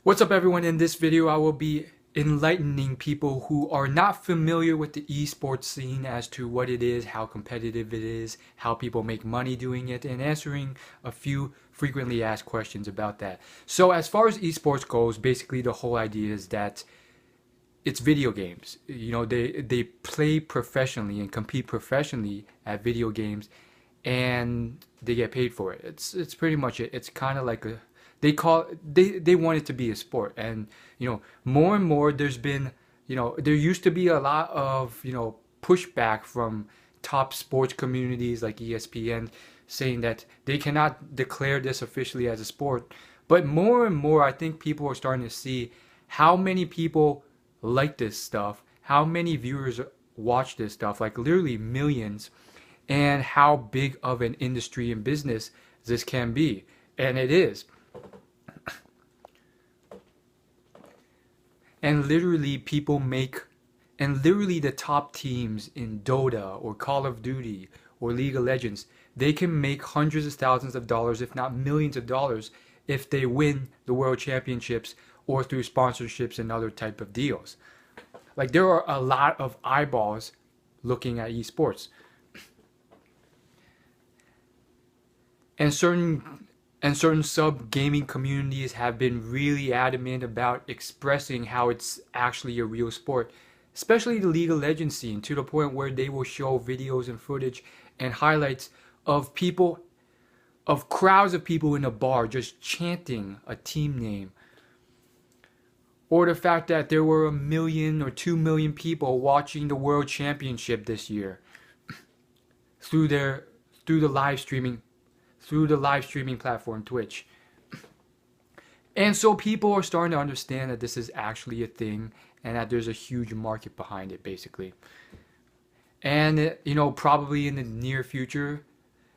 What's up, everyone? In this video I will be enlightening people who are not familiar with the esports scene as to what it is, how competitive it is, how people make money doing it, and answering a few frequently asked questions about that. So as far as esports goes, basically the whole idea is that it's video games. You know, they play professionally and compete professionally at video games, and they get paid for it. It's pretty much it. It's kind of like a they want it to be a sport. And more and more there's been, there used to be a lot of pushback from top sports communities like ESPN, saying that they cannot declare this officially as a sport. But more and more I think people are starting to see how many people like this stuff, how many viewers watch this stuff, like literally millions, and how big of an industry and business this can be. And it is. And literally people make, and literally the top teams in Dota or Call of Duty or League of Legends, they can make hundreds of thousands of dollars, if not millions of dollars, if they win the world championships or through sponsorships and other type of deals. Like, there are a lot of eyeballs looking at esports. And certain sub gaming communities have been really adamant about expressing how it's actually a real sport, especially the League of Legends scene, to the point where they will show videos and footage and highlights of people, of crowds of people in a bar just chanting a team name, or the fact that there were 1 million or 2 million people watching the World Championship this year through the live streaming platform Twitch. And so people are starting to understand that this is actually a thing and that there's a huge market behind it, basically. And probably in the near future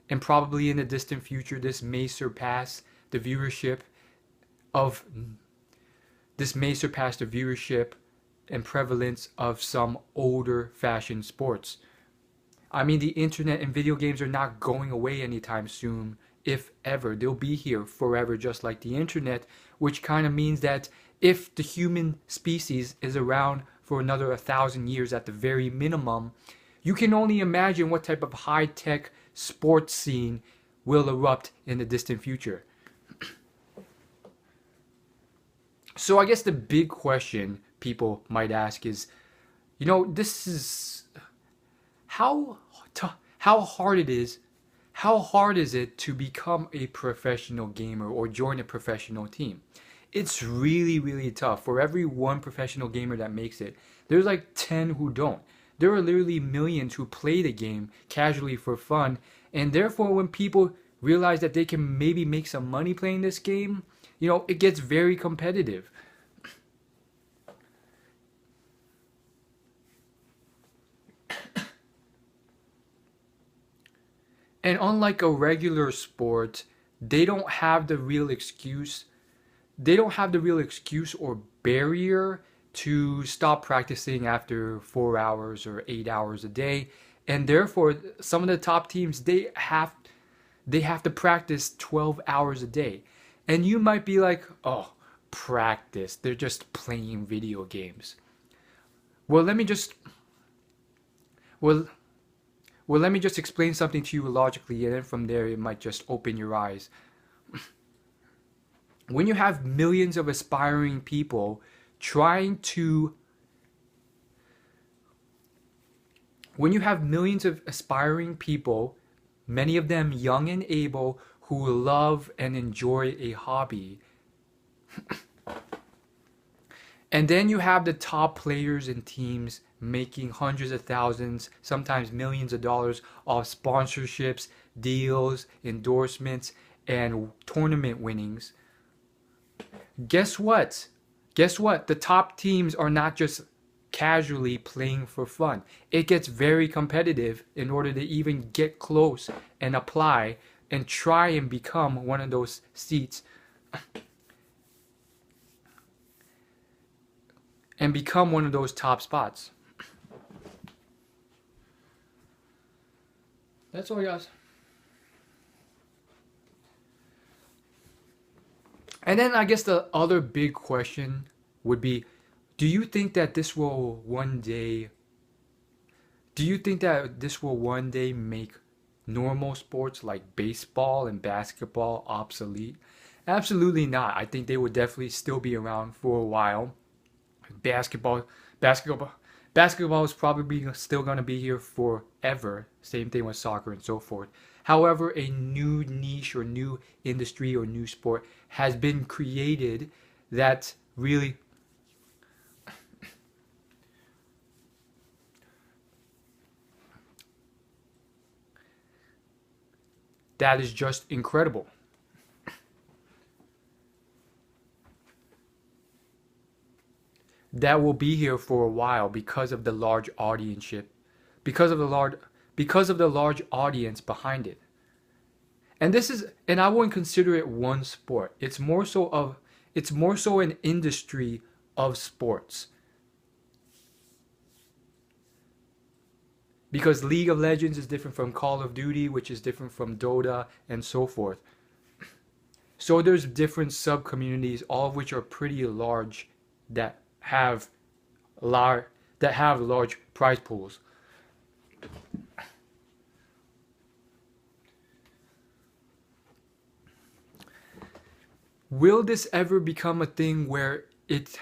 and probably in the distant future, this may surpass the viewership and prevalence of some older fashioned sports. I mean, the internet and video games are not going away anytime soon, if ever. They'll be here forever, just like the internet, which kind of means that if the human species is around for another 1,000 years at the very minimum, you can only imagine what type of high-tech sports scene will erupt in the distant future. So I guess the big question people might ask is, this is how hard is it to become a professional gamer or join a professional team? It's really, really tough. For every one professional gamer that makes it, there's like 10 who don't. There are literally millions who play the game casually for fun, and therefore when people realize that they can maybe make some money playing this game, it gets very competitive. And unlike a regular sport, they don't have the real excuse. They don't have the real excuse or barrier to stop practicing after 4 hours or 8 hours a day. And therefore, some of the top teams, they have to practice 12 hours a day. And you might be like, oh, practice. They're just playing video games. Well, let me just explain something to you logically, and then from there it might just open your eyes. When you have millions of aspiring people many of them young and able, who love and enjoy a hobby, and then you have the top players and teams making hundreds of thousands, sometimes millions of dollars off sponsorships, deals, endorsements, and tournament winnings. Guess what? The top teams are not just casually playing for fun. It gets very competitive in order to even get close and apply and try and become one of those seats and become one of those top spots. That's all, guys. And then I guess the other big question would be, do you think that this will one day do you think that this will one day make normal sports like baseball and basketball obsolete? Absolutely not. I think they will definitely still be around for a while. Basketball, basketball, basketball is probably still going to be here forever. Same thing with soccer and so forth. However, a new niche or new industry or new sport has been created that really that is just incredible. That will be here for a while because of the large audience, because of the large audience behind it. And I wouldn't consider it one sport. It's more so an industry of sports. Because League of Legends is different from Call of Duty, which is different from Dota and so forth. So there's different sub communities, all of which are pretty large, that have large prize pools. Will this ever become a thing where it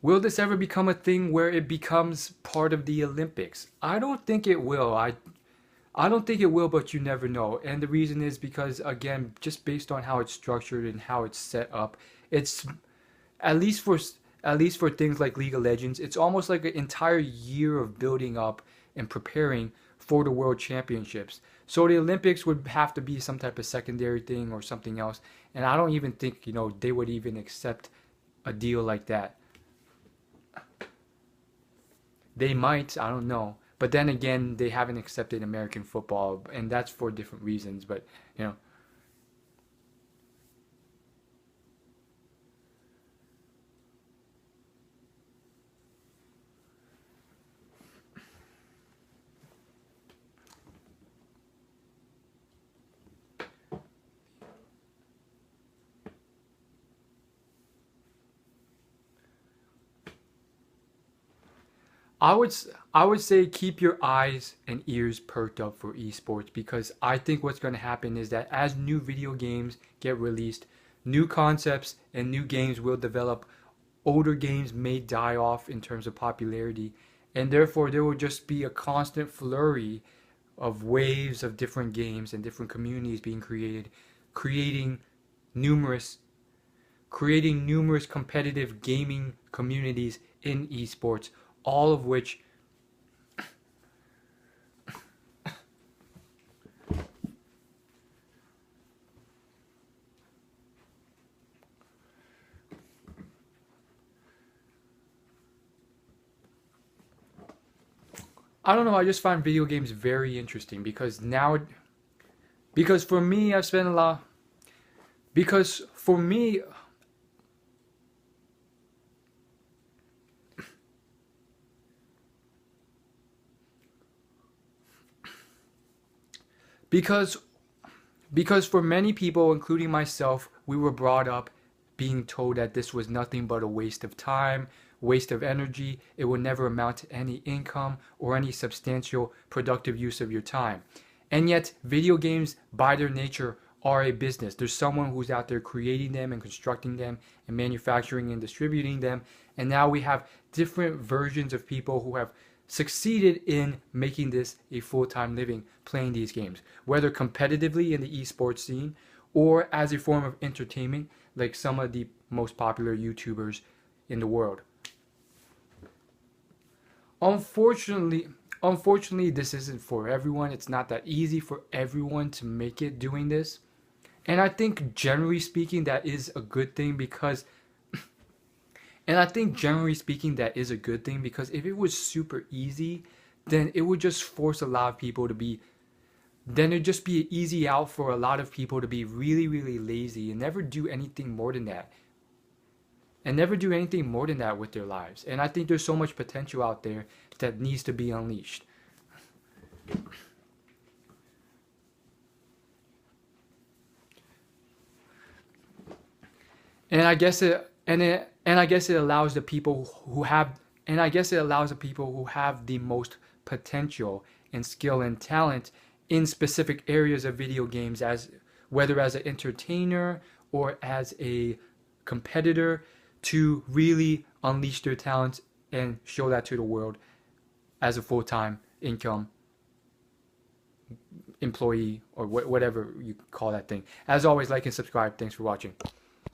Will this ever become a thing where it becomes part of the Olympics? I don't think it will. I don't think it will, but you never know. And the reason is because, again, just based on how it's structured and how it's set up, it's at least for things like League of Legends, it's almost like an entire year of building up and preparing for the World Championships. So the Olympics would have to be some type of secondary thing or something else. And I don't even think, they would even accept a deal like that. They might, I don't know. But then again, they haven't accepted American football, and that's for different reasons. But, you know, I would I would say keep your eyes and ears perked up for esports, because I think what's going to happen is that as new video games get released, new concepts and new games will develop. Older games may die off in terms of popularity, and therefore there will just be a constant flurry of waves of different games and different communities being created, creating numerous numerous competitive gaming communities in esports, all of which I don't know, I just find video games very interesting because for me I've spent a lot because for me because for many people, including myself, we were brought up being told that this was nothing but a waste of time, waste of energy. It will never amount to any income or any substantial productive use of your time. And yet, video games, by their nature, are a business. There's someone who's out there creating them and constructing them and manufacturing and distributing them. And now we have different versions of people who have succeeded in making this a full-time living, playing these games, whether competitively in the esports scene or as a form of entertainment, like some of the most popular YouTubers in the world. Unfortunately, unfortunately, this isn't for everyone. It's not that easy for everyone to make it doing this. And I think generally speaking that is a good thing because if it was super easy, then it would just force a lot of people to be then it'd just be easy out for a lot of people to be really, really lazy and never do anything more than that. And never do anything more than that with their lives. And I think there's so much potential out there that needs to be unleashed. And I guess it allows the people who have the most potential and skill and talent in specific areas of video games, as whether as an entertainer or as a competitor, to really unleash their talents and show that to the world as a full-time income employee, or whatever you call that thing. As always, like and subscribe. Thanks for watching.